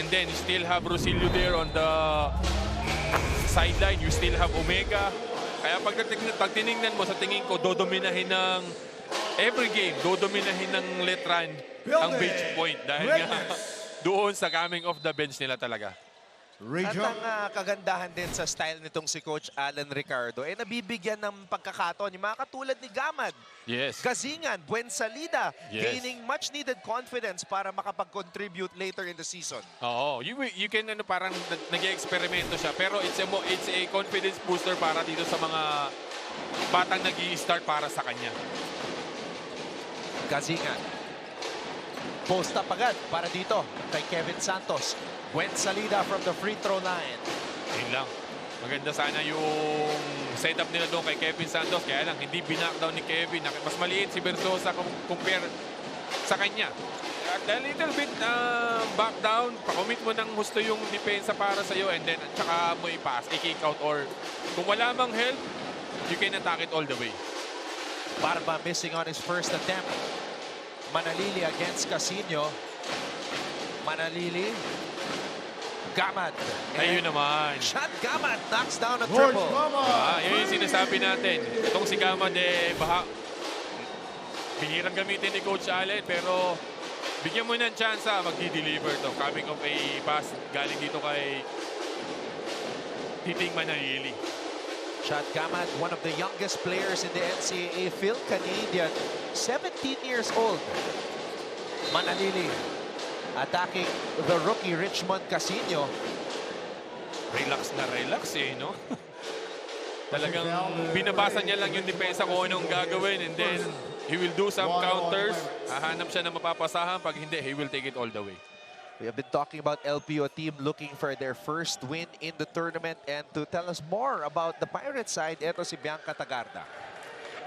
and then you still have Rosilio there on the sideline. You still have Omega. Kaya pag tinignan mo, sa tingin ko, dodominahin ng every game, dodominahin ng Letran ang bench point dahil nga doon sa coming off the bench nila talaga. At ang kagandahan din sa style nitong si Coach Alan Ricardo, nabibigyan ng pagkakataon yung mga katulad ni Gamad, Yes. Kazingan, Buensalida, Yes. gaining much needed confidence para makapag-contribute later in the season. Oo, you can parang nag-eksperimento siya pero it's a confidence booster para dito sa mga batang nag-i-start para sa kanya. Kazingan. Post up agad para dito kay Kevin Santos. Buensalida from the free throw line. Yun lang. Maganda sana yung setup nila doon kay Kevin Santos. Kaya lang, hindi binakdown ni Kevin. Mas maliit si Versosa compare sa kanya. At a little bit back down, pakomit mo ng gusto yung depensa para sa'yo and then tsaka mo i-pass, i-kick out or kung wala mang help, you can attack it all the way. Barba missing on his first attempt. Manalili against Casino. Manalili. Gamad. Ayun naman. Shot Gamad knocks down a triple. Yun yung sinasabi natin. Itong si Gamad, bihirang gamitin ni Coach Allen, pero bigyan mo ng chance mag-deliver to. Coming of a pass galing dito kay Titing Manalili. Shot Gamad, one of the youngest players in the NCAA, Phil Canadian, 17 years old. Manalili attacking the rookie Richmond Casino. Relax na relax no? Talagang binabasa niya lang yung depensa kung anong gagawin and then he will do some counters. Hahanap siya ng mapapasahan. Pag hindi, he will take it all the way. We have been talking about LPO team looking for their first win in the tournament, and to tell us more about the Pirates side, eto si Bianca Tagarda.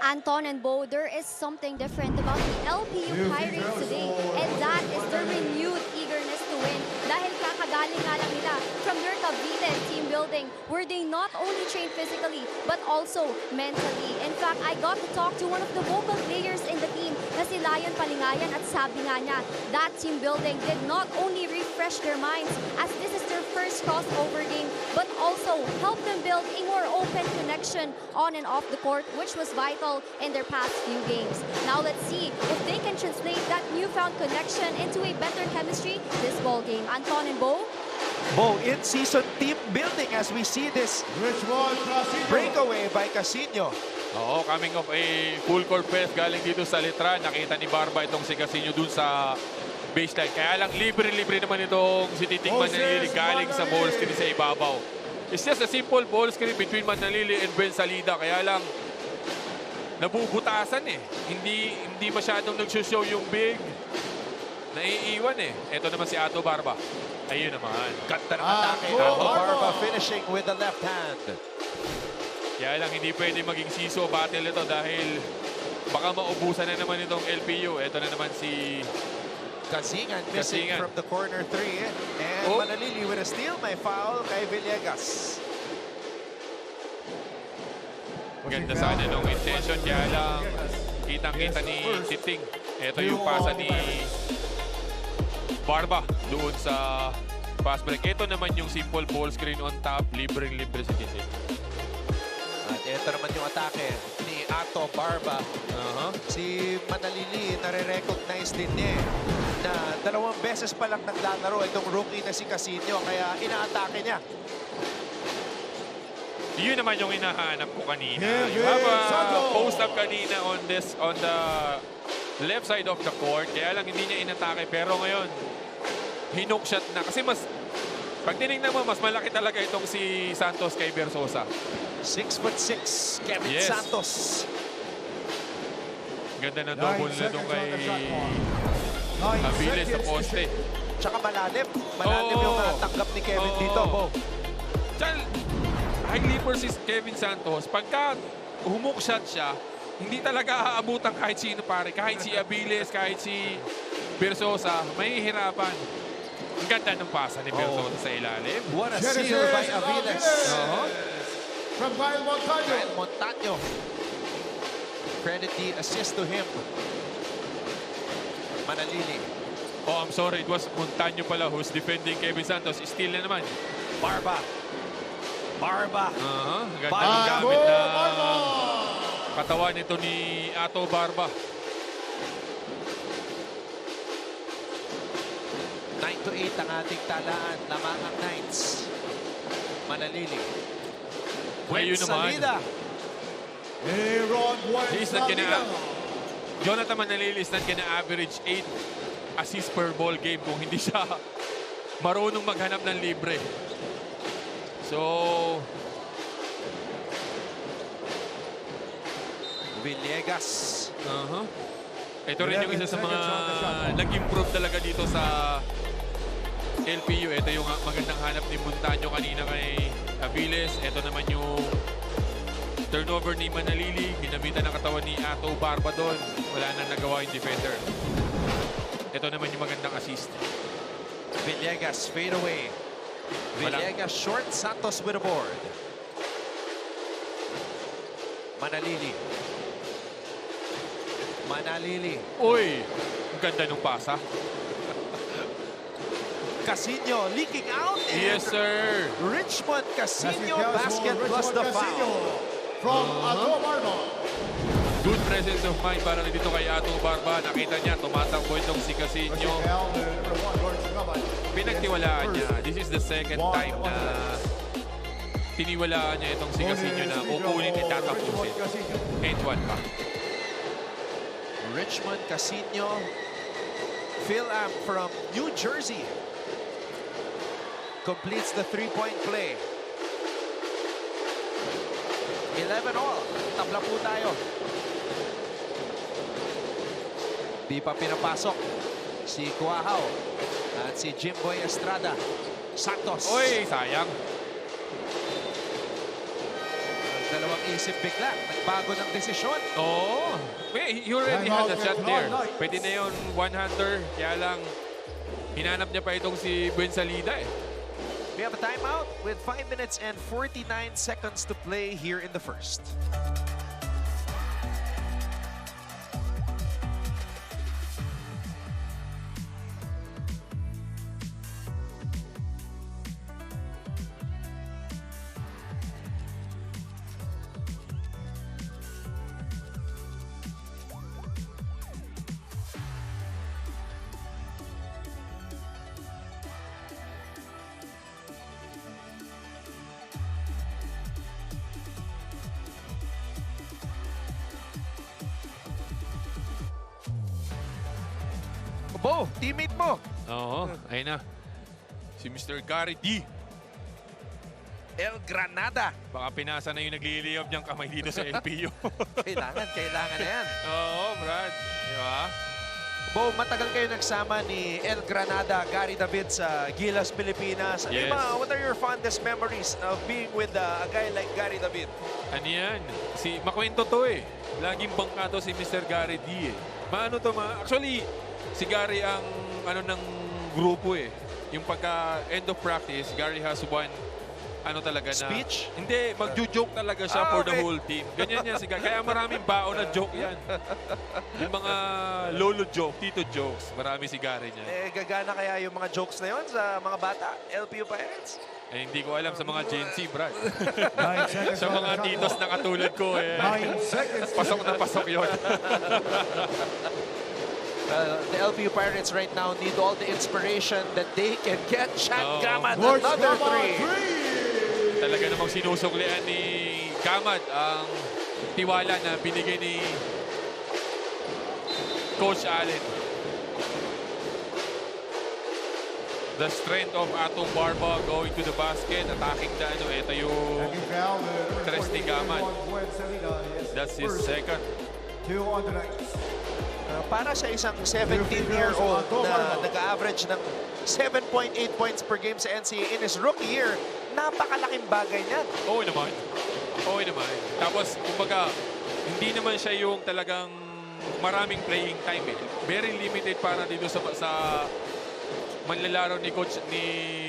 Anton and Bo, there is something different about the LPU Pirates today, and that is their renewed eagerness to win. Dahil kakagaling nga lang nila from their Cavite team building, where they not only train physically, but also mentally. In fact, I got to talk to one of the vocal players in the team, na si Lion Palingayan, at sabi nga niya, that team building did not only refresh their minds, as this is their first crossover game, but also help them build a more open connection on and off the court, which was vital in their past few games. Now let's see if they can translate that newfound connection into a better chemistry this ball game. Anton and Bo? Bo, in-season team building as we see this breakaway by Casino. Oo, coming off a full court press galing dito sa Letran. Nakita ni Barba itong si Casino dun sa baseline. Kaya lang libre-libre naman itong si Titing Manalili galing sa ball screen sa ibabaw. It's just a simple ball screen between Manalili and Buensalida. Kaya lang nabubutasan Hindi masyadong nagsushow yung big. Naiiwan Ito naman si Ato Barba. Ayun naman. Ganda ng atake. Ato Barba finishing with the left hand. Kaya lang hindi pwede maging siso battle ito dahil baka maubusan na naman itong LPU. Ito na naman si Kazingan missing from the corner three. And Manalili with a steal. May foul kay Villegas. Maganda sana nung intention. Kaya lang kitang-kita ni Titing. Ito yung pasa ni Barba doon sa pass break. Ito naman yung simple ball screen on top. Libre-libre si Titing. At ito naman yung atake ni Ato Barba. Si Manalili, nare-recognize din niya na 2 beses pa lang naglalaro itong rookie na si Casino, kaya ina-atake niya. Yun naman yung hinahanap ko kanina. You have a post-up kanina on the left side of the court. Kaya lang hindi niya inatake. Pero ngayon, hinook shot na. Kasi pag tinignan mo, mas malaki talaga itong si Santos kay Versosa. 6'6", Kevin Santos. Ganda na double na doon kay Aviles sa poste. Tsaka malalim. Malalim yung natanggap ni Kevin dito. High leaper si Kevin Santos. Pagka humook shot siya, hindi talaga aabutan kahit sino pare. Kahit si Aviles, kahit si Versosa, may hirapan. Ang ganda ng pasa ni Versosa sa ilalim. What a steal by Aviles. From Kyle Montaño. Kyle Montaño. Credit the assist to him. Manalili. Oh, I'm sorry. It was Montaño pala who's defending Kevin Santos. Steal na naman. Barba. Ganda ng Ato gamit na Barba. katawan nito ni Ato Barba. 9-8 ang ating talaan. Lamang ang Knights. Manalili. Ayun naman. Salida. Aaron He's not Buensalida. Jonathan Manalili is not gonna average 8 assists per ball game kung hindi siya marunong maghanap ng libre. So, Villegas. ito rin yung isa sa mga nag-improve talaga dito sa LPU. Ito yung magandang hanap ni Montaño kanina kay Aviles. Ito naman yung turnover ni Manalili. Ginamitan ng katawan ni Ato Barba doon. Wala nang nagawa yung defender. Ito naman yung magandang assist. Villegas fade away. Villegas short. Santos with a board. Manalili. Uy! Ang ganda ng pasa. Casino leaking out. Yes, sir. Richmond That's the Casino basket plus the foul. From Ato Barba. Good presence of mind para dito kay Ato Barba. Nakita niya, tumatakbo itong si Casino. Pinagtiwalaan niya. This is the second time na tiniwalaan niya itong si Casino na kukunin at tatapusin. And one pa. Richmond Casino. Phil Am from New Jersey completes the three-point play. 11 all. Tabla po tayo. Di pa pinapasok si Cuajao at si Jimboy Estrada. Santos. Uy, sayang. Ang dalawang isip bigla. Nagbago ng desisyon. Oo. He already had a shot there. Pwede na yun, one-hander. Kaya lang, hinanap niya pa itong si Buensalida eh. We have a timeout with 5 minutes and 49 seconds to play here in the first. Bo, teammate mo. Oo, ayun na. Si Mr. Gary D. El Granada. Baka pinasa na yung nagliliyab niyang kamay dito sa LPU. Kailangan na yan. Oo, Brad. Di ba? Bo, matagal kayo nagsama ni El Granada, Gary David sa Gilas, Pilipinas. Yes. What are your fondest memories of being with a guy like Gary David? Ano yan? Makwento to eh. Laging bangka to si Mr. Gary D eh. Maano to actually, si Gary ang ng grupo eh. Yung pagka end of practice, Gary has one talaga na... Speech? Hindi, magjo-joke talaga siya for the whole team. Ganyan yan si Gary. Kaya maraming baon na joke yan. Yung mga lolo joke, tito jokes, marami si Gary niya. Gagana kaya yung mga jokes na yon sa mga bata, LPU Pirates? Hindi ko alam sa mga Gen Z, Brad. 9 seconds. Sa mga titos na katulad ko eh. 9 seconds. Pasok na pasok yun. The LPU Pirates right now need all the inspiration that they can get. Chad Gamad, George another Gamad, three. Talaga namang sinusuklian ni Gamad ang tiwala na binigay ni Coach Allen. The strength of Ato Barba going to the basket, attacking ito yung tres ni Gamad. That's his second. 2 on the Knights. Para sa isang 17-year-old na nag-average ng 7.8 points per game sa NCAA in his rookie year, napakalaking bagay niyan. Oo naman. Oo naman. Tapos, kumbaga, hindi naman siya yung talagang maraming playing time eh. Very limited para dito sa manlalaro ni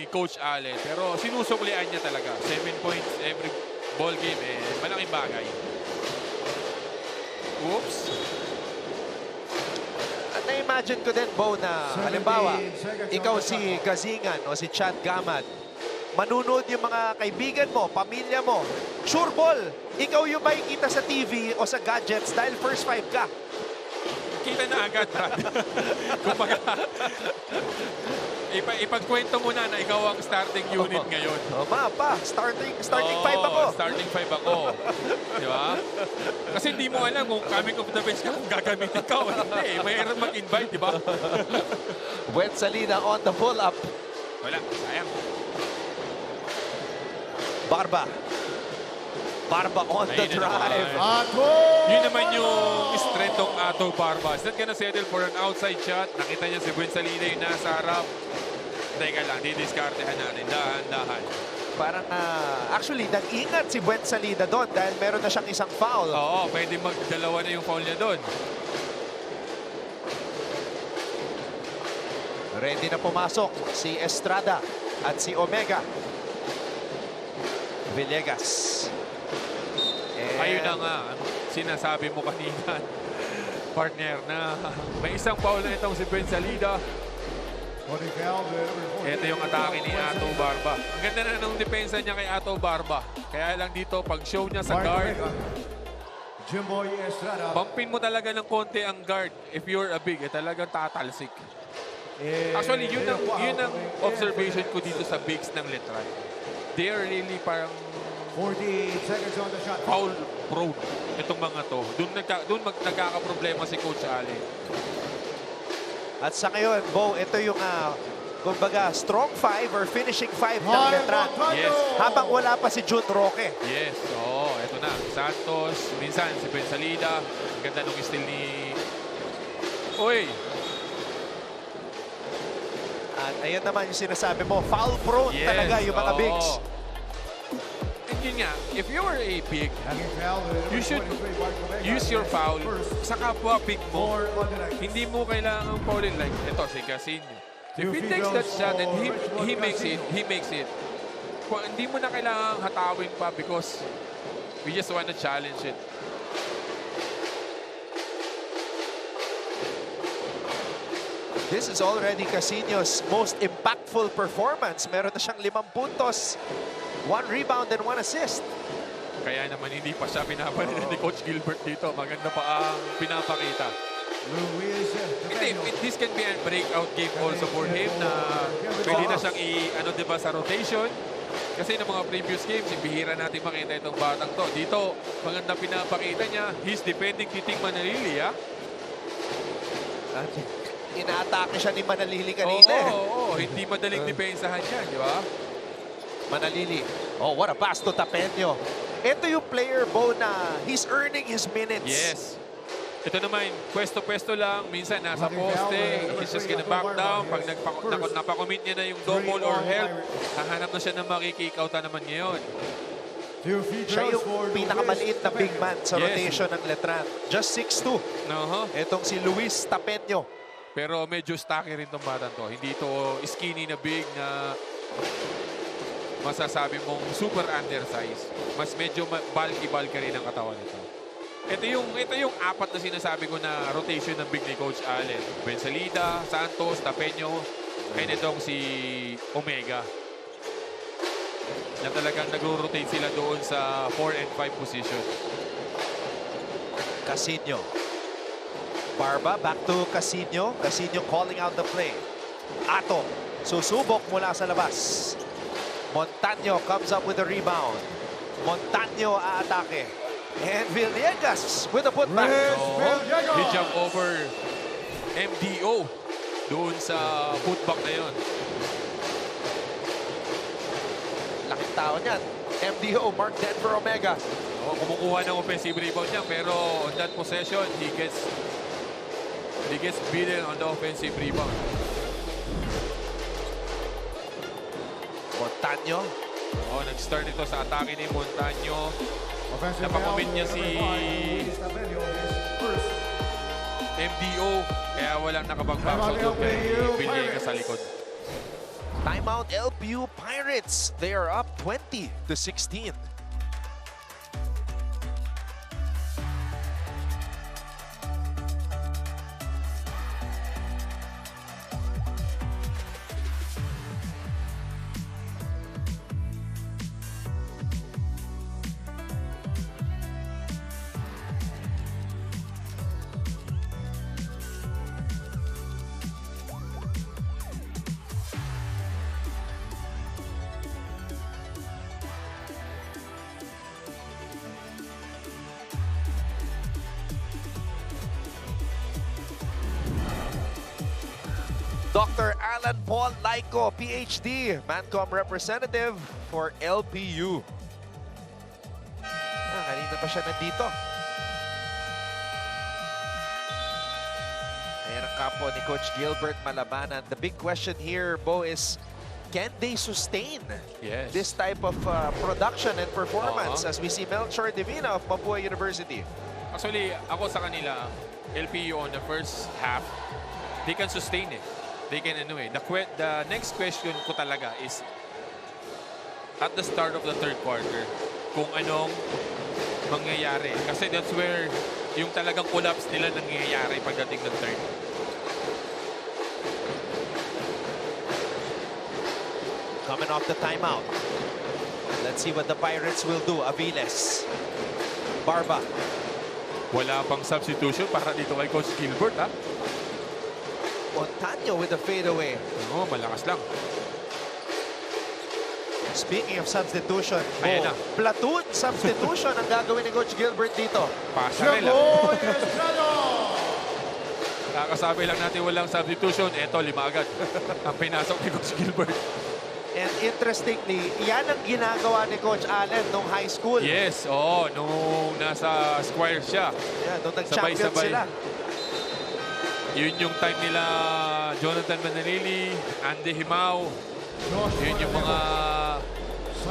Coach Allen. Pero sinusuklian niya talaga. 7 points every ball game eh. Malaking bagay. Oops. At na-imagine ko din, Bo, na halimbawa, 17 seconds ikaw on the si shot clock. Gazingan o si Chad Gamad, manunood yung mga kaibigan mo, pamilya mo, sure ball, ikaw yung makikita sa TV o sa gadgets dahil first five ka. Kita na agad, Brad. Kumbaga, ipagkwento mo na ikaw ang starting unit ngayon. O, pa, starting five Oo, ako. Starting 5 ako. Di ba? Kasi hindi mo alam kung coming of the bench ka kung gagamitin ka o hindi. Mayroon mag-invite, di ba? Buet Salida on the pull-up. Wala, sayang. Barba on the Ayun na naman. drive. Ato! Yun naman yung strength ng Ato Barba. Is not gonna settle for an outside shot. Nakita niya si Buen Salida yung nasa harap. Teka lang, didiskartehan natin. Dahan-dahan. Parang, actually, nag-ingat si Buet Salida doon dahil meron na siyang isang foul. Oo, pwede magdalawa na yung foul niya doon. Ready na pumasok si Estrada at si Omega. Villegas. And Ayun na nga, sinasabi mo kanina, partner, na may isang foul na itong si Buen Salida. Ito yung atake ni Ato Barba. Ang ganda na ng depensa niya kay Ato Barba. Kaya lang dito, pag show niya sa guard, Jimboy Estrada. bumpin mo talaga ng konti ang guard. If you're a big, talagang tatalsik. Actually, yun ang observation ko dito sa bigs ng Letran. They are really parang 48 seconds on the shot. foul prone itong mga to. Doon nagkakaproblema si Coach Ale. at sa ngayon, Bo, ito yung kumbaga strong five or finishing five ng Mark Letran. Montaño! Yes. Habang wala pa si June Roque. Yes, oo, eto na. Santos, minsan si Ben Salida. Ang ganda nung steal ni... Uy! At ayun naman yung sinasabi mo, foul prone Yes, talaga yung mga oo. bigs. And yun nga, if you are a big, Having foul, you should use your foul sa kapwa big mo. Four on the next. Hindi mo kailangang foulin like ito, si Casino. If he takes that shot and he makes it. Kung hindi mo na kailangang hatawin pa because we just want to challenge it. This is already Casino's most impactful performance. Meron na siyang 5 puntos, 1 rebound and 1 assist. Kaya naman hindi pa siya pinapalit ni Coach Gilbert dito. Maganda pa ang pinapakita. Luis Hindi, this can be a breakout game also for him na pwede na siyang diba, sa rotation. Kasi ng mga previous games, bihira natin makita itong batang to. Dito, maganda pinapakita niya. He's defending Titing Manalili, ha? At inaatake siya ni Manalili kanina. Oo, hindi madaling depensahan yan, di ba? Manalili. Oh, what a pass to Tapeño. Ito yung player, Bo, na he's earning his minutes. Yes. Ito naman, pwesto-pwesto lang. Minsan nasa poste. He's just gonna back down. Pag napakomit niya na yung double or help, hahanap na siya ng makikikauta naman ngayon. Siya yung pinakamaliit na big man sa Yes. rotation ng Letran. Just 6'2". Itong si Luis Tapeño. Pero medyo stocky rin itong batang to. Hindi ito skinny na big na masasabi mong super undersized. Mas medyo bulky rin ang katawan nito. Ito yung apat na sinasabi ko na rotation ng big ni Coach Allen. Ben Salida, Santos, Tapeño, and itong si Omega. Na talagang nag-rotate sila doon sa 4 and 5 position. Casino. Barba, back to Casino. Casino calling out the play. Ato, susubok mula sa labas. Montaño comes up with a rebound. Montaño aatake. And Villegas with a putback. He jump over MDO doon sa putback na yon. Laking tao niyan. MDO, Mark Denver Omega. Kumukuha ng offensive rebound niya pero on that possession, he gets beaten on the offensive rebound. Montaño. Nag-start ito sa atake ni Montaño. Napakomit niya si MDO kaya walang nakapag-back shot doon kay Villegas sa likod. Timeout LPU Pirates. They are up 20-16. Dr. Alan Paul Laico, PhD, Mancom representative for LPU. Kanina pa siya nandito. Ayan ang kampo ni Coach Gilbert Malabanan. The big question here, Bo, is can they sustain Yes. this type of production and performance as we see Melchor Divina of Papua University? Actually, ako sa kanila, LPU on the first half, they can sustain it. They can The next question ko talaga is at the start of the third quarter, kung anong mangyayari. Kasi that's where yung talagang collapse nila nangyayari pagdating ng third. Coming off the timeout. Let's see what the Pirates will do. Aviles. Barba. Wala pang substitution para dito kay Coach Gilbert, ha? Montaño with the fadeaway. Oo, malakas lang. Speaking of substitution, Ayan na. platoon substitution ang gagawin ni Coach Gilbert dito. Pasarela. Jimboy Estrada. Kakasabi lang natin walang substitution. Eto, 5 agad. Ang pinasok ni Coach Gilbert. And interestingly, yan ang ginagawa ni Coach Allen nung high school. Yes, nung nasa Squire siya. Yeah, nung nag-champion Sabay-sabay. sila. Yun yung time nila Jonathan Manalili, Andy Himao. Yun yung mga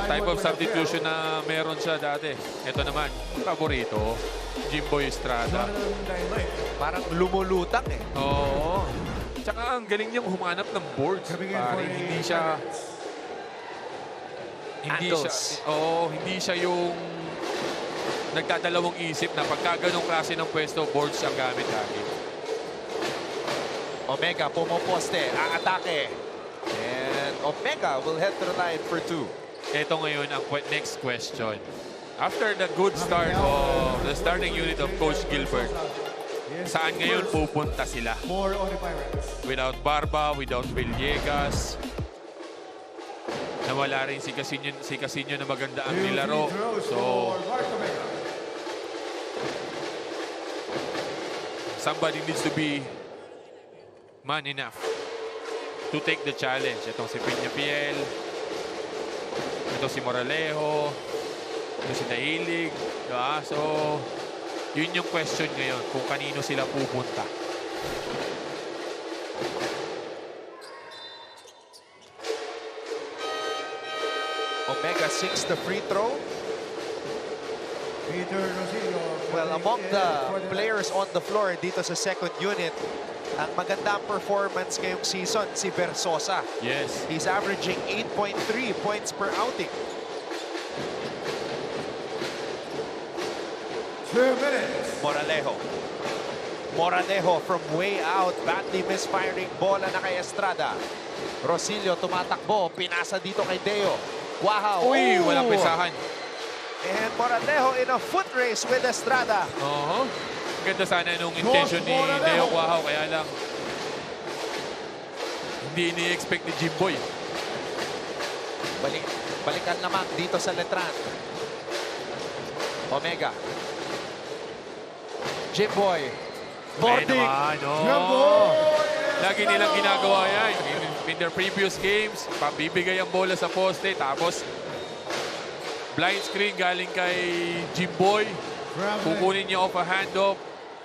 type of substitution na meron siya dati. Ito naman, paborito, Jimboy Estrada. Parang lumulutang eh. Oo. Tsaka ang galing niyang humanap ng boards. Pare, hindi siya... Angles. Hindi siya yung nagdadalawang isip na pagka ganong klase ng pwesto, boards ang gamit lagi. Omega pumoposte, aatake. And Omega will head to the line for 2. Ito ngayon ang next question. After the good start of the starting unit of Coach Gilbert, saan ngayon pupunta sila? More on the Pirates. Without Barba, without Villegas. Nawala rin si Casino na maganda ang nilaro. So, somebody needs to be man enough to take the challenge. Itong si Piñapiel, ito si Moralejo, ito si Nahilig. Diba? So, yun yung question ngayon, kung kanino sila pupunta. Omega sinks the free throw. Peter Rosillo. Well, among the players on the floor dito sa second unit, ang magandang performance ngayong season, si Versosa. Yes. He's averaging 8.3 points per outing. 2 minutes. Moralejo from way out, badly misfiring bola na kay Estrada. Rosillo tumatakbo, pinasa dito kay Deo. Wow! Uy, walang pesahan. And Moralejo in a foot race with Estrada. Ganda sana nung intention ni Deo Quahao, kaya lang hindi ini-expect ni Jimboy. Balikan naman dito sa Letran. Omega. Jimboy. Boarding. Lagi nilang ginagawa yan. In their previous games, pabibigay ang bola sa poste, tapos blind screen galing kay Jimboy. Kukunin niya off a handoff,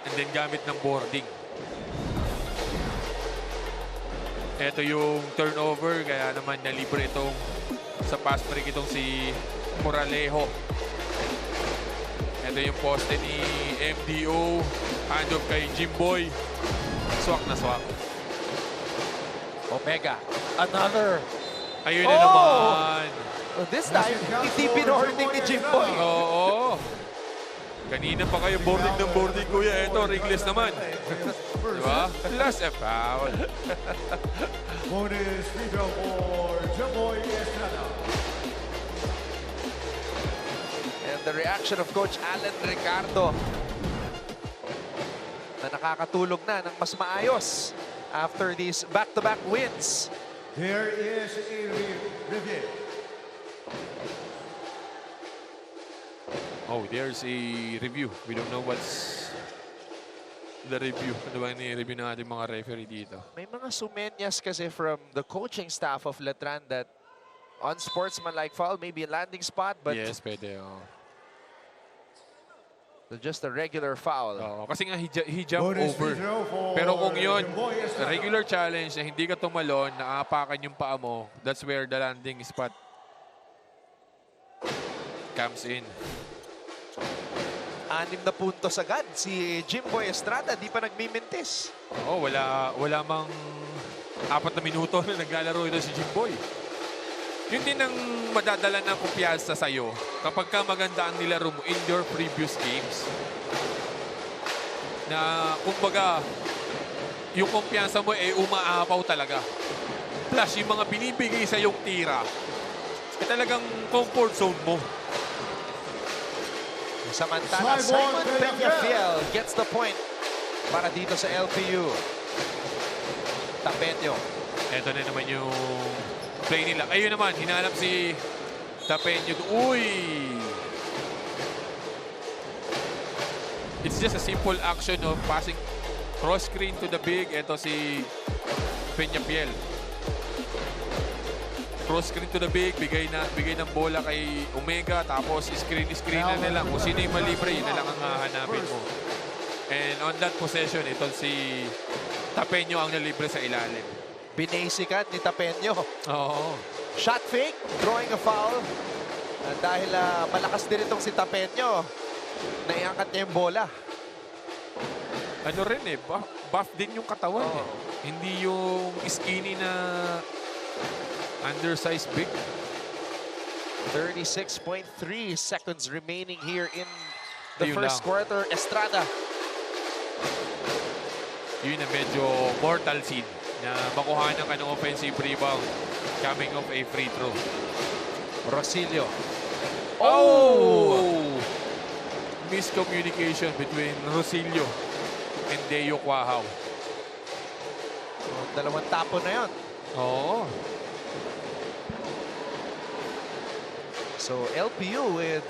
and then gamit ng boarding. Ito yung turnover, kaya naman nalibre itong sa pass break itong si Moralejo. Ito yung poste ni MDO, handoff kay Jimboy. Swak na swak. Omega. Another. Ayun na naman. This time, hindi pinorting ni Jimboy. Oo. Kanina pa kayo boarding ng boarding, kuya. Ito, ringless naman. Diba? Plus a foul. Bonus free throw for Jimboy Estrada. And the reaction of Coach Allen Ricardo na nakakatulog na ng mas maayos after these back-to-back wins. There is a review. Oh, there's a review. We don't know what's the review. Ano ba ni-review ng ating mga referee dito? May mga mga sumenyas kasi from the coaching staff of Letran that unsportsmanlike foul, maybe a landing spot, but Yes, pwede. Oh. just a regular foul. Oo, kasi nga he jumped Bonus over. free throw for Pero kung yun, Jimboy Estrada. regular challenge na hindi ka tumalon, naapakan yung paa mo, that's where the landing spot comes in. 6 na puntos agad si Jimboy Estrada, di pa nagmimintis. Oo, wala mang 4 na minuto na naglalaro ito si Jimboy. Yun din ang madadala ng kumpiyansa sa'yo kapag ka maganda ang nilaro mo in your previous games. Na, kumbaga, yung kumpiyansa mo ay umaapaw talaga. Plus, yung mga binibigay sa yung tira, talagang comfort zone mo. Samantala, Simon Peñafiel gets the point para dito sa LPU. Tapeño. Ito na naman yung play nila. Ayun naman, hinanap si Tapeño. Uy! It's just a simple action of passing cross screen to the big. Ito si Peñafiel. Cross screen to the big, bigay ng bola kay Omega, tapos screen na nila. Kung sino yung malibre, yun na lang ang hahanapin mo. And on that possession, ito si Tapeño ang nalibre sa ilalim. Binasican ni Tapeño. Oo. Shot fake, drawing a foul. Dahil malakas din itong si Tapeño, naiangkat niya yung bola. Ano rin eh, buff din yung katawan eh. Hindi yung skinny na undersized big. 36.3 seconds remaining here in the Ayun first lang. quarter. Estrada. Yun na medyo mortal scene na makuhanan ka ng offensive rebound coming off a free throw. Rosilio. Oh! Miscommunication between Rosilio and Deo Quahaw. Dalawang tapon na yon. Oo. So LPU with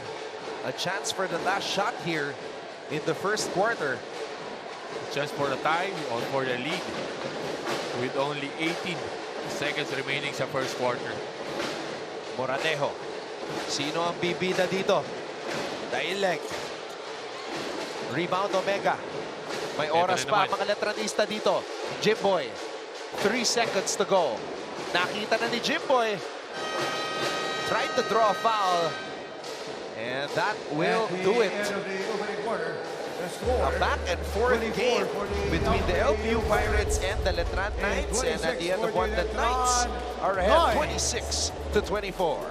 a chance for the last shot here in the first quarter. Chance for the tie or for the lead with only 18 seconds remaining sa first quarter. Moranejo. Sino ang bibida dito? Daileg. Rebound Omega. May Eto oras na pa naman. mga Letranista dito. Jimboy. 3 seconds to go. Nakita na ni Jimboy. Tried to draw a foul. And that will At the do it. end of the opening quarter, the A score, back and forth 24 game for the between the LPU Pirates and the Letran and Knights. And at the 26 end of for one, the the Knights Letran are ahead Knights. 26-24.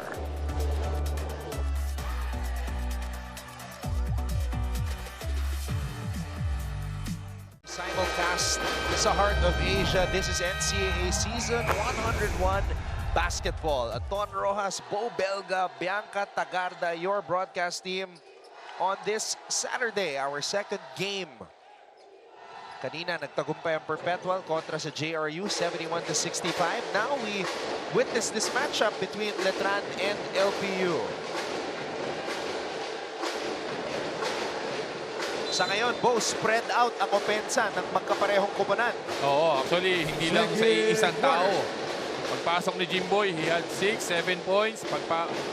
Simulcast sa Heart of Asia. This is NCAA Season 101 Basketball. Anton Rojas, Bo Belga, Bianca Tagarda, your broadcast team on this Saturday, our second game. Kanina, nagtagumpay ang Perpetual kontra sa JRU, 71-65. Now we witness this matchup between Letran and LPU. Sa ngayon, Bo, spread out ang opensa ng magkaparehong kupunan. Oo, actually, hindi lang sa isang tao. Pagpasok ni Jimboy, he had 6, 7 points.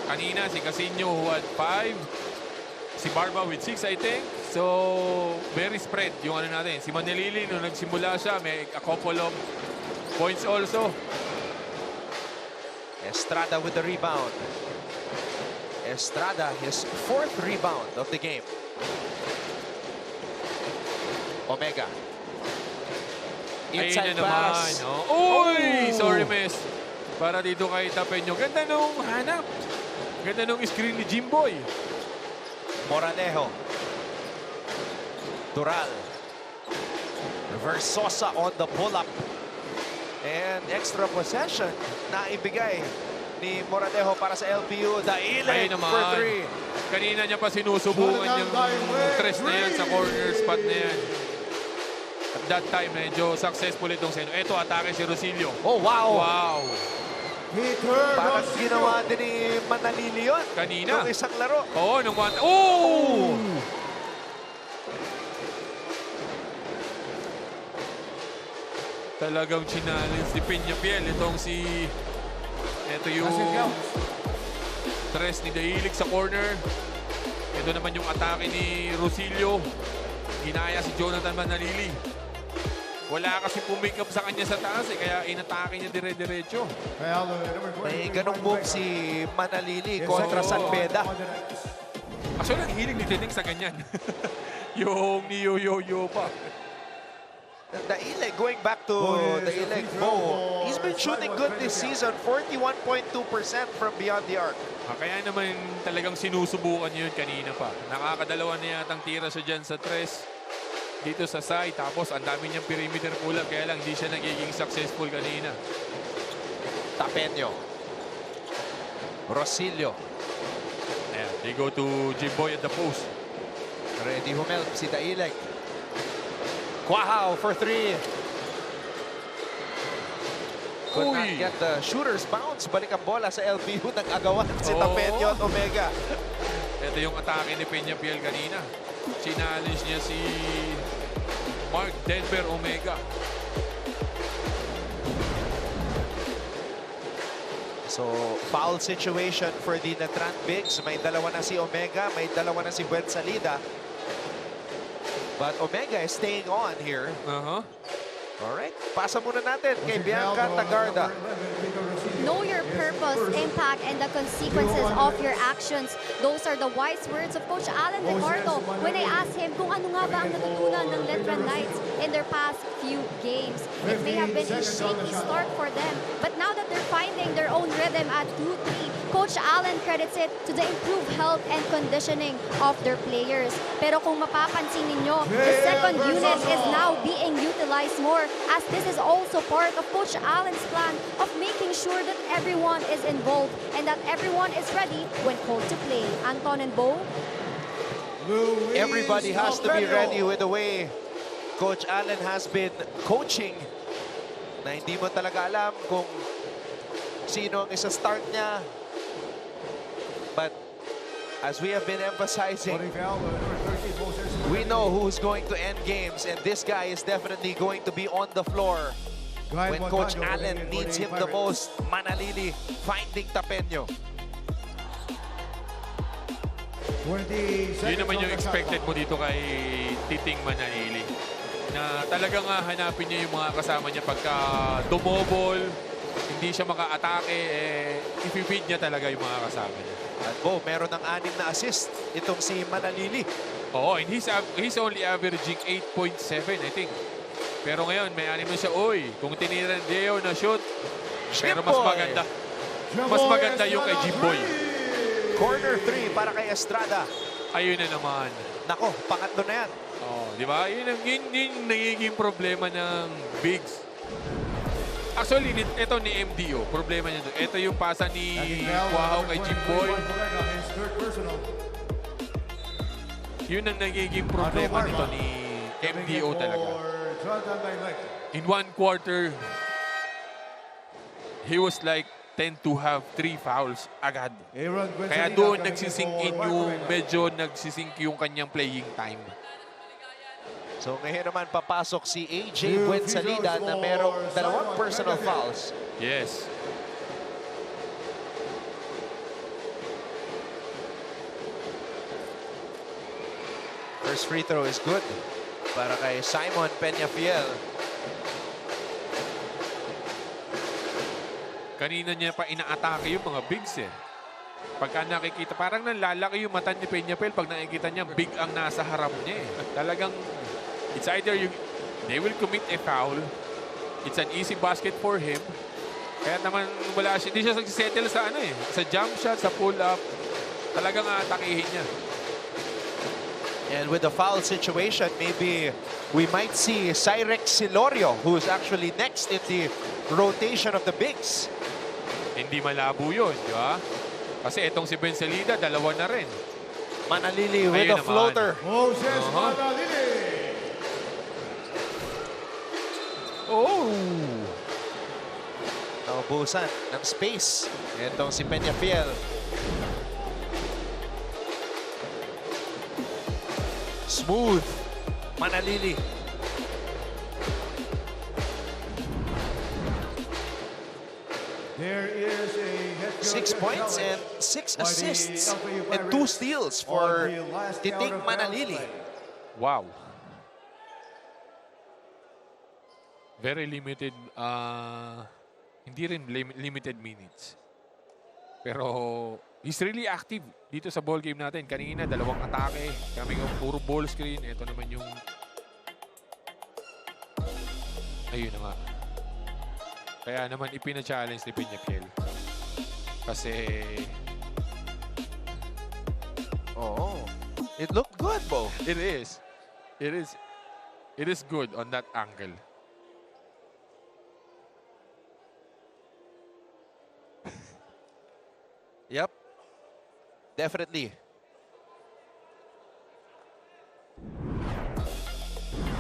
Kanina, si Casino who had 5. Si Barba with 6, I think. So, very spread yung ano natin. Si Manilili, nung nagsimula siya, may a couple of points also. Estrada with the rebound. Estrada, his 4th rebound of the game. Omega. Ayun Inside na naman. pass. Oh. Uy! Oh! Sorry, miss. Para dito kay Tapeño. Ganda nung hanap. Ganda nung screen ni Jimboy. Moranejo. Dural. Reverse Sosa on the pull-up. And extra possession na ibigay ni Moranejo para sa LPU. Daileg Ayun naman. for 3. Kanina niya pa sinusubukan yung tres na yan sa corner spot na yan. At that time, medyo successful itong Seno. Ito, atake si Rosilio. Oh, wow! Wow! Peter Parang Rosilio. ginawa din ni Manalili yun. Kanina. Nung isang laro. Oo, nung one. Oh! Talagang challenge si Peñafiel. Ito yung tres ni Dailig sa corner. Ito naman yung atake ni Rosilio. Ginaya si Jonathan Manalili. Wala kasi pumake up sa kanya sa taas kaya inatake niya dire-diretso. May ganong move si Manalili kontra San Beda. Actually, ang hiling ni Tining sa ganyan. Yung niyo-yo-yo pa. Dailig, going back to Dailig, Bo, he's been shooting good this season, 41.2% from beyond the arc. Kaya naman talagang sinusubukan niya yun kanina pa. Nakakadalawa na yatang tira siya dyan sa tres. Dito sa side. Tapos ang dami niyang perimeter pull-up. Kaya lang hindi siya nagiging successful kanina. Tapeño. Rosilio. Ayan, they go to Jimboy at the post. Ready humelp si Dailig. Quahao for three. Could not Uy. get the shooter's bounce. Balik ang bola sa LPU. Nag-agawan si Oo. Tapeño at Omega. Ito yung atake ni Peñafiel kanina. Challenge niya si Mark Denver Omega. So, foul situation for the Natran Bigs. May dalawa na si Omega, may dalawa na si Buensalida. But Omega is staying on here. Alright, pasa muna natin kay Bianca Tagarda. Know your purpose, impact, and the consequences of your actions. Those are the wise words of Coach Alan Ricardo when I asked him kung ano nga ba ang natutunan ng Letran Knights in their past few games. It may have been a shaky start for them, but now that they're finding their own rhythm at 2-3, Coach Allen credits it to the improved health and conditioning of their players. Pero kung mapapansin ninyo, the second unit is now being utilized more as this is also part of Coach Allen's plan of making sure that everyone is involved and that everyone is ready when called to play. Anton and Bo? Everybody has to be ready with the way Coach Allen has been coaching. Na hindi mo talaga alam kung sino ang isa-start niya. But as we have been emphasizing, we know who's going to end games, and this guy is definitely going to be on the floor when Coach Allen needs him the most. Manalili finding Tapeño. Yun naman yung expected mo dito kay Titing Manalili. Na talagang hanapin niya yung mga kasama niya pagka dumobol, hindi siya maka-atake, ipipid niya talaga yung mga kasama niya. At Bo, meron ng 6 na assist itong si Manalili. Oo, and he's only averaging 8.7, I think. Pero ngayon, may 6 na siya. Uy, kung tinira ni Deo na shoot, pero mas maganda. Mas maganda yung kay Jimboy. Corner 3 para kay Estrada. Ayun na naman. Nako, pangatlo na yan. Oh, di ba? Yun yung nagiging problema ng Bigs. Actually, ito ni MDO, problema niya doon. Ito yung pasa ni Quahao kay Jimboy. Yun ang nagiging problema nito ni MDO talaga. In one quarter, he was like tend to have 3 fouls agad. Kaya doon nagsisink in yung medyo nagsisink yung kanyang playing time. So ngayon naman papasok si AJ Buensalida na merong 2 personal fouls. Yes. First free throw is good para kay Simon Peñafiel. Kanina niya pa inaatake yung mga bigs eh. Pagka nakikita, parang nalalaki yung mata ni Peñafiel pag nakikita niya, big ang nasa harap niya eh. Talagang, it's either they will commit a foul, it's an easy basket for him. Kaya naman wala siya, hindi siya nagsisettle sa ano eh. Sa jump shot, sa pull-up, talagang atakihin niya. And with the foul situation, maybe we might see Cyrex Silorio, who is actually next in the rotation of the bigs. Hindi malabo yun, di ba? Kasi itong si Buensalida, 2 na rin. Manalili with Ayun a naman. floater. Moses Manalili. Oh! Naubusan ng space. Itong si Peñafiel. Smooth. Manalili. There is a head coach 6 points and 6 assists and 2 steals for Titing Manalili. Wow. Very limited, hindi rin limited minutes. Pero he's really active dito sa ball game natin. Kanina, 2 atake. Kami yung puro ball screen. Ito naman yung... Ayun na nga. Kaya naman ipina-challenge ni Peñafiel. Kasi... Oh, it looked good, Bo. It is. It is good on that angle. Yep, definitely.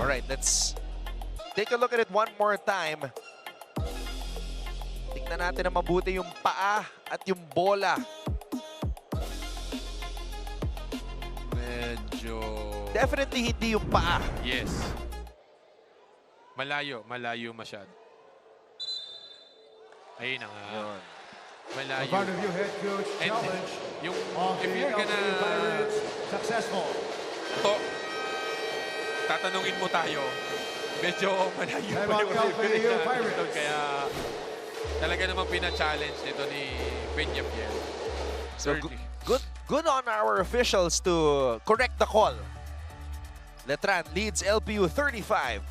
All right, let's take a look at it one more time. Tingnan natin na mabuti yung paa at yung bola. Medyo... Definitely hindi yung paa. Yes. Malayo masyado. Ayun na nga. Yun. In Malayo. front of you, head coach And challenge yung, of if the you're LPU gonna, Pirates successful. tatanungin mo tayo, medyo malayo Time pa out, yung LPU referee natin Pirates. doon. Kaya talaga naman pina-challenge nito ni Peñafiel. So good on our officials to correct the call. Letran leads LPU 35-34.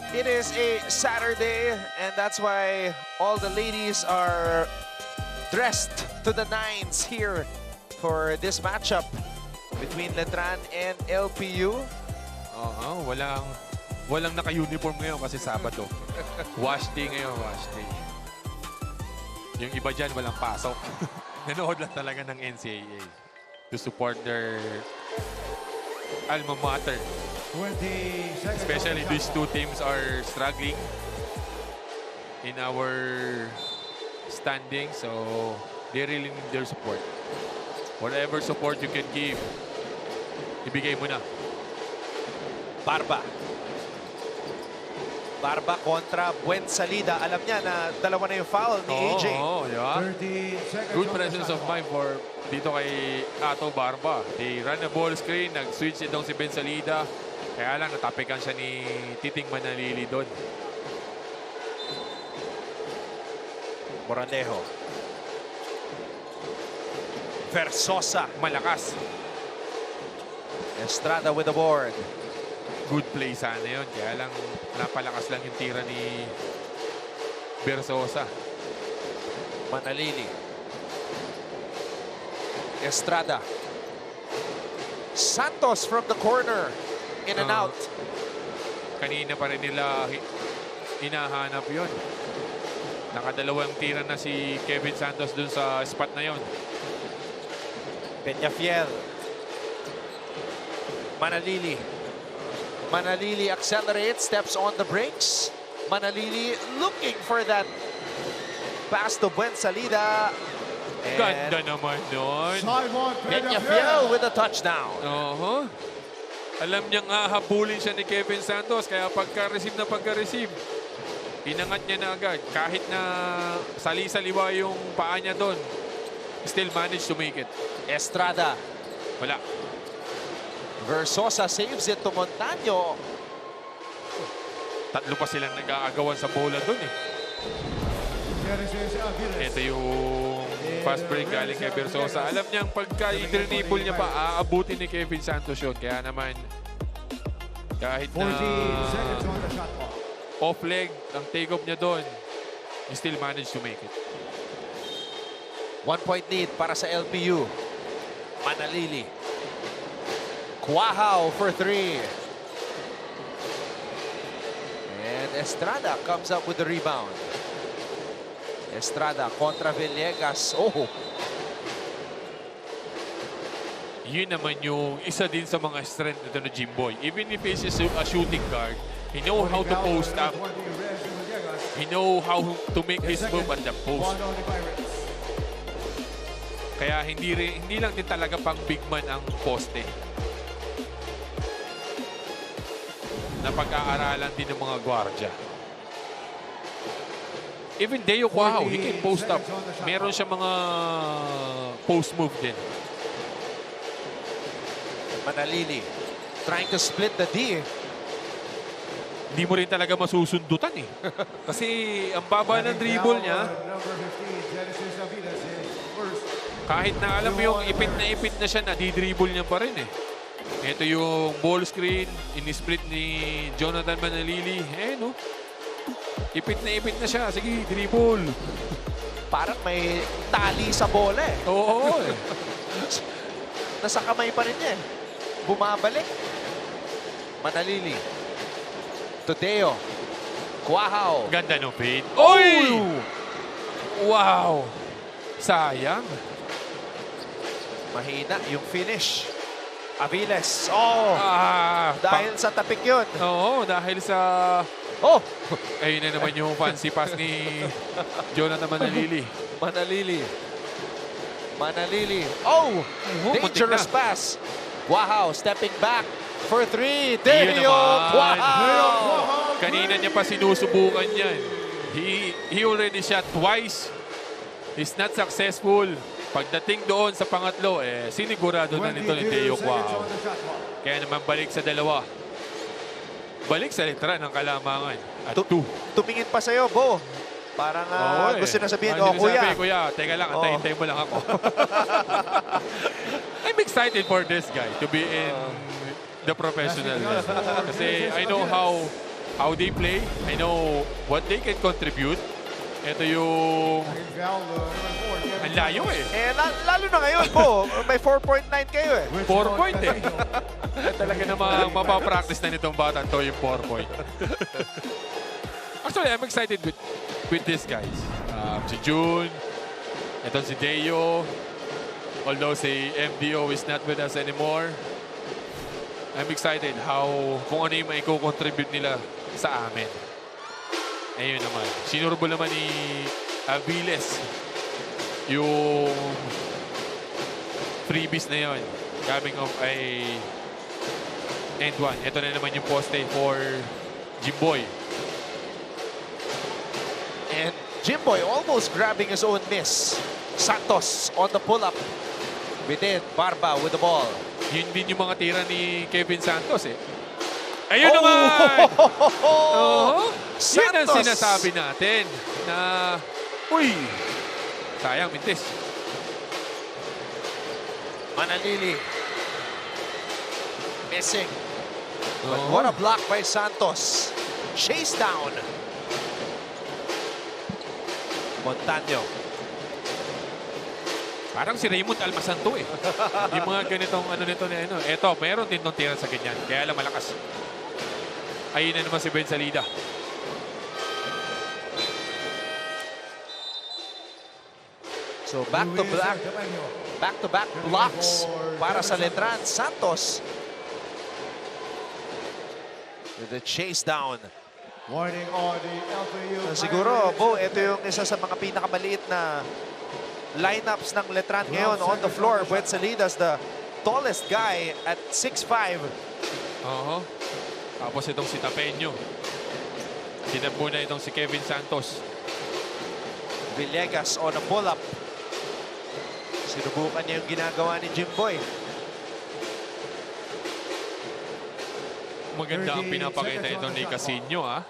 It is a Saturday, and that's why all the ladies are dressed to the nines here for this matchup between Letran and LPU. Walang naka-uniform ngayon kasi Sabado. Wash day ngayon, wash day. Yung iba dyan, walang pasok. Nanood lang talaga ng NCAA to support their alma mater. 20 seconds. Especially these two teams are struggling in our standing, so they really need their support. Whatever support you can give, ibigay mo na. Barba kontra Buensalida. Alam niya na 2 na yung foul ni AJ. Yeah. 30 seconds. Good on the presence shot of clock. mind for dito kay Ato Barba. They run a ball screen, nag-switch itong si Bensalida. Kaya lang, natapikan siya ni Titing Manalili doon. Moranejo. Versosa. Malakas. Estrada with the board. Good play sana yun. Kaya lang, napalakas lang yung tira ni Versosa. Manalili. Estrada. Santos from the corner. In and out. Kanina pa rin nila hinahanap yun. Nakadalawang tira na si Kevin Santos dun sa spot na yun. Peñafiel. Manalili. Manalili accelerates, steps on the brakes. Manalili looking for that pass to Buensalida. Ganda naman nun. Simon Peñafiel with a touchdown. Alam niyang hahabulin siya ni Kevin Santos. Kaya pagka-receive, inangat niya na agad. Kahit na sali-saliwa yung paa niya doon, still managed to make it. Estrada. Wala. Versosa saves it to Montaño. 3 pa silang nag-aagawan sa bola doon eh. Genesis Aviles. Ito yung fast break galing kay Versosa. Alam niyang pagka i-dribble niya pa, aabutin ni Kevin Santos yun. Kaya naman, kahit 40 seconds na on the shot clock. off leg ang take-off niya doon, he still managed to make it. 1 point lead para sa LPU. Manalili. Quahao for 3. And Estrada comes up with the rebound. Estrada contra Villegas. Oh, Yun naman yung isa din sa mga strength nito na Jimboy. Even if he's a shooting guard, he know how to post up. He know how to make his move at the post. Kaya hindi lang din talaga pang big man ang poste. Na pag-aaralan din ng mga gwardya. Even Deo Quahao, he can post up. Meron siya mga post move din. Manalili trying to split the D. Hindi mo rin talaga masusundutan eh. Kasi ang baba ng dribble niya, kahit na alam mo yung ipit na siya, nadidribble niya pa rin eh. Ito yung ball screen, in-split ni Jonathan Manalili. No? Ipit na siya. Sige, dribble. Parang may tali sa bola eh. Oo eh. Nasa kamay pa rin niya eh. Bumabalik. Manalili. Todeo. Quahao. Ganda no fade. Oy! Wow! Sayang. Mahina yung finish. Aviles. Oh! Dahil sa tapik yun. Oo, dahil sa... Oh! Ayun na naman yung fancy pass ni Jonathan Manalili. Manalili. Manalili. Oh! Dangerous muntik na. pass. Quahao stepping back for 3. Yun Deo naman. Quahao! Kanina niya pa sinusubukan yan. He already shot twice. He's not successful. Pagdating doon sa pangatlo, sinigurado na nito ni Deo Quahao. Kaya naman balik sa dalawa. Balik sa letra ng kalamangan. At 2. Tumingin pa sa'yo, Bo. Parang gusto na sabihin, kuya. Kuya, teka lang, antay-antay mo lang ako. I'm excited for this guy to be in the professional level. Kasi I know how they play. I know what they can contribute. Ito yung... Ang layo eh. Lalo na ngayon, Bo. May 4.9 kayo eh. 4 point eh. Talaga namang mapapractice na nitong bata to yung 4 point. Actually, I'm excited with these guys. Si June, ito si Deo. Although si MDO is not with us anymore. I'm excited kung ano yung maiko-contribute nila sa amin. Ayun naman. Sinurbo naman ni Aviles yung freebies na yun. Coming off ay end one. Ito na naman yung poste for Jimboy. And Jimboy almost grabbing his own miss. Santos on the pull-up. Within, Barba with the ball. Yun din yung mga tira ni Kevin Santos eh. Ayun naman! Yun ang sinasabi natin na, uy, sayang, mintis. Manalili. Missing. But what a block by Santos. Chase down. Montaño. Parang si Raymond Almasan to eh. Yung mga ganitong ano nito na ano. Eto, meron din tong tira sa ganyan. Kaya lang malakas. Ayun na naman si Ben Salida. So back to back blocks para sa Letran. Santos with the chase down. Warning on the LPU. Siguro, Bo, ito yung isa sa mga pinakamaliit na lineups ng Letran ngayon on the floor. Buet Salidas, the tallest guy at 6'5". Tapos itong si Tapeño. Sinabu na itong si Kevin Santos. Villegas on a pull-up. Sinubukan niya yung ginagawa ni Jimboy. Maganda ang pinapakita itong ni Casino ah.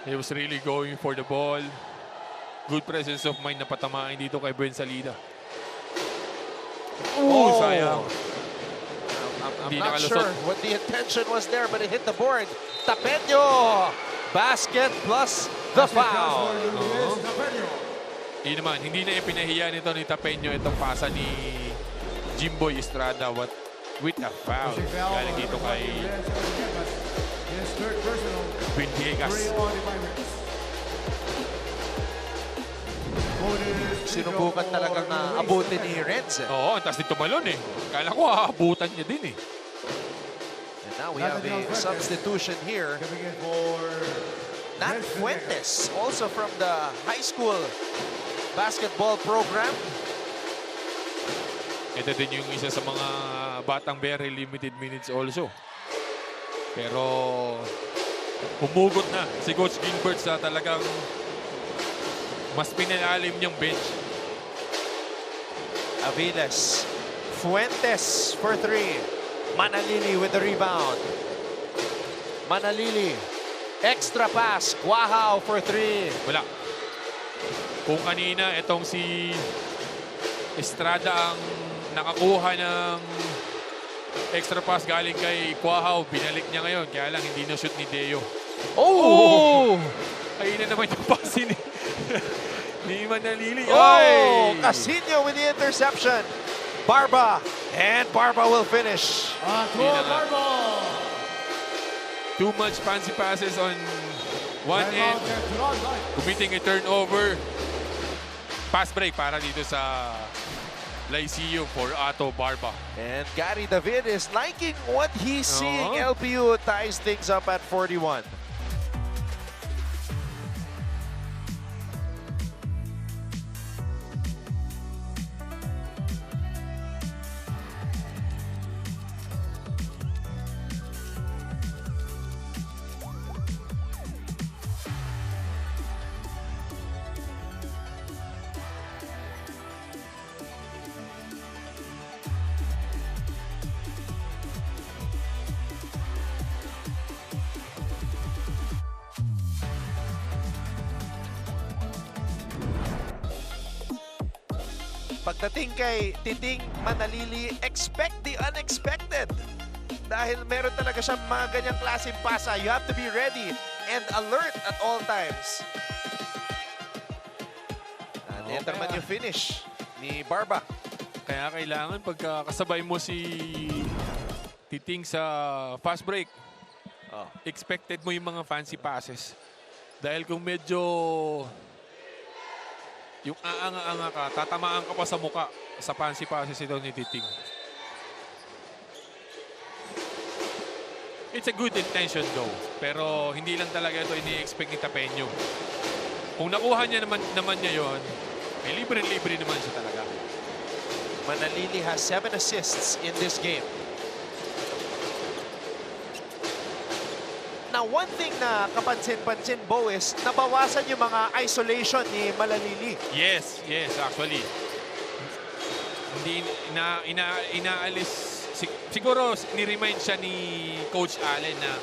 He was really going for the ball. Good presence of mind na patamaan dito kay Ben Salida. Sayang. I'm Hindi not nakalusot. sure what the intention was there, but it hit the board. Tapeño! Basket plus the foul. Yun naman, hindi na ipinahiya nito ni Tapeño itong pasa ni Jimboy Estrada. with a foul. Pushing foul Galing on dito number kay 5, Villegas again, but his third personal. Vin Villegas. 3 on the Pirates. Sinubukan talagang abutin ni Renz. Oo, ang taas din tumalon eh. Kala ko aabutan niya din eh. And now we have a substitution here. Coming in for Nat Renz Fuentes, also from the high school basketball program. Ito din yung isa sa mga batang very limited minutes also. Pero humugot na si Coach Gilbert sa talagang mas pinalalim niyang bench. Aviles. Fuentes for 3. Manalili with the rebound. Manalili. Extra pass. Quahao for 3. Wala. Kung kanina itong si Estrada ang nakakuha ng extra pass galing kay Quahao, binalik niya ngayon. Kaya lang hindi na shoot ni Deo. Oh! Ayun na naman yung pass ni ni Manalili. Oh! Ay! Casino with the interception. Barba. And Barba will finish. Tua Barba. Too much fancy passes on one end. Committing a turnover. Pass break para dito sa Lyceum for Otto Barba. And Gary David is liking what he's seeing. LPU ties things up at 41. Pagdating kay Titing Manalili, expect the unexpected. Dahil meron talaga siyang mga ganyang klaseng pasa. You have to be ready and alert at all times. And ito naman yung finish ni Barba. Kaya kailangan pagkakasabay mo si Titing sa fast break, expected mo yung mga fancy passes. Dahil kung medyo yung aanga-anga ka, tatamaan ka pa sa muka sa fancy passes ito ni Titing. It's a good intention though. Pero hindi lang talaga ito ini-expect ni Tapeño. Kung nakuha niya naman niya yun, may libre-libre naman siya talaga. Manalili has 7 assists in this game. Now, one thing na kapansin-pansin, Bo, is nabawasan yung mga isolation ni Manalili. Yes, actually. Hindi inaalis. Siguro ni-remind siya ni Coach Allen na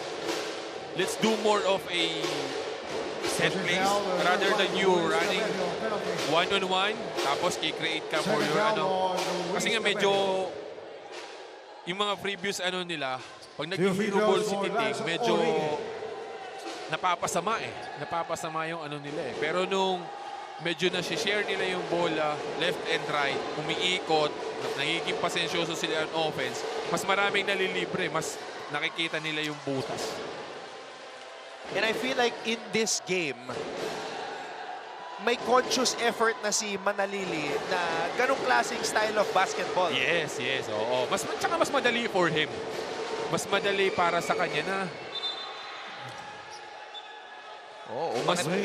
let's do more of a set plays rather than you running one-on-one tapos i-create ka for your ano. Kasi nga medyo yung mga previous ano nila, pag nag-hero ball si Titing, medyo napapasama eh. Napapasama yung ano nila eh. Pero nung medyo na-share nila yung bola, left and right, umiikot, nagiging pasensyoso sila on offense, mas maraming nalilibre, mas nakikita nila yung butas. And I feel like in this game, may conscious effort na si Manalili na ganong klaseng style of basketball. Yes, oo. Tsaka mas madali for him. Mas madali para sa kanya na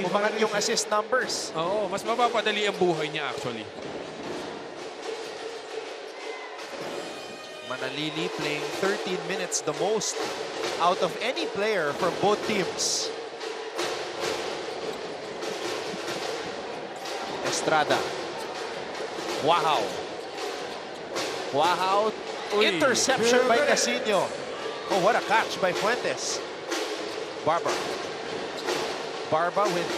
umangat yung assist numbers. oo, mas mapapadali ang buhay niya actually. Manalili playing 13 minutes, the most out of any player from both teams. Estrada. Wow. Interception by Casino. Oh, what a catch by Fuentes. Barba with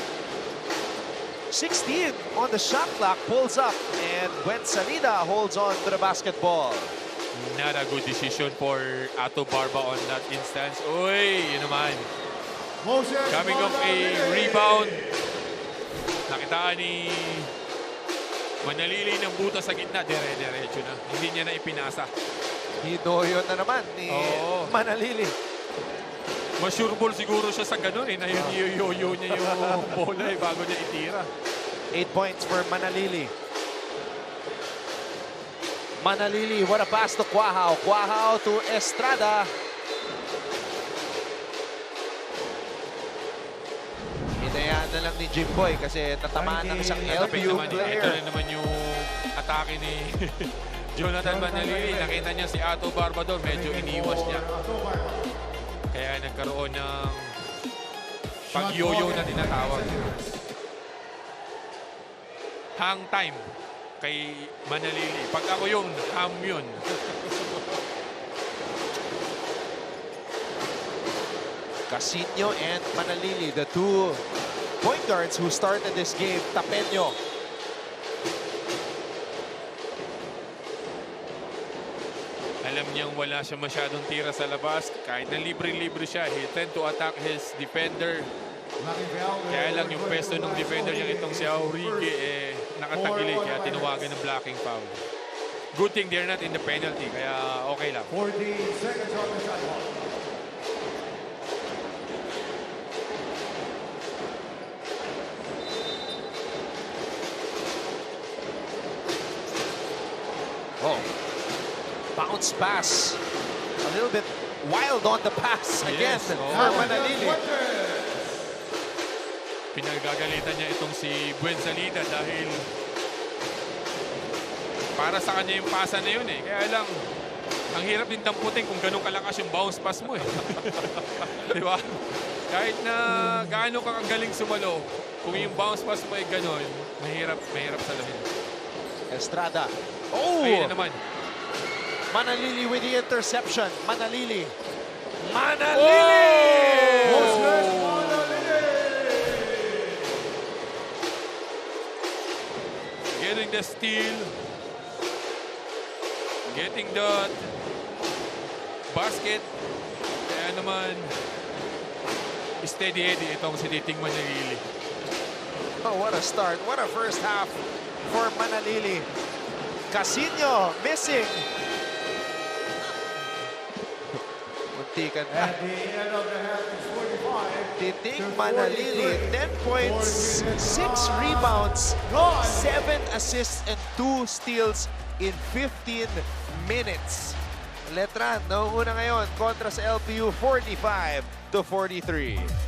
16 on the shot clock, pulls up, and Gwen Salida holds on to the basketball. Not a good decision for Otto Barba on that instance. Uy, yun naman. Coming off a rebound. Nakitaan ni Manalili ng butas sa gitna. Dire-diretso na. Hindi niya na ipinasa. Hidoyo na naman ni Oo. Manalili. Sure ball siguro siya sa ganun eh. Na yo-yo niya yung bola eh, bago niya itira. 8 points for Manalili. Manalili, what a pass to Quahao. Quahao to Estrada. Hinayaan na lang ni Jimboy kasi natamaan ng isang Natapik LPU naman, ito player. na naman yung atake ni Jonathan Manalili. Nakita niya si Ato Barbador, medyo iniwas niya. Kaya nagkaroon ng pag-yoyo na tinatawag. Hang time kay Manalili. Pag ako yung ham yun. Casino and Manalili, the two point guards who started this game. Tapeño. Alam niyang wala siya masyadong tira sa labas. Kahit na libre-libre siya, he tend to attack his defender. Kaya lang yung pwesto ng defender niya itong si Aurigue eh nakatagili kaya tinawagan ng blocking foul. Good thing they're not in the penalty kaya okay lang. 14 seconds on the shot clock. Oh, bounce pass. A little bit wild on the pass again Yes, oh. for Manalili. Pinagagalitan niya itong si Buensalida dahil para sa kanya yung pasa na yun eh. Kaya lang, ang hirap din tamputin kung ganun kalakas yung bounce pass mo eh. Di ba? Kahit na gaano ka kagaling sumalo, kung yung bounce pass mo ay ganun, mahirap salamin. Estrada. Oh! Ayun na naman. Manalili with the interception. Manalili. Manalili! Getting the steal. Getting the basket. Kaya naman, steady Eddie itong si Titing Manalili. Oh, what a start. What a first half for Manalili. Casino missing. Muntikan pa. At the end of the half, it's 45. Titing Manalili, 10 points, 6 rebounds, 7 assists, and 2 steals in 15 minutes. Letran, nauuna ngayon kontra sa LPU 45-43.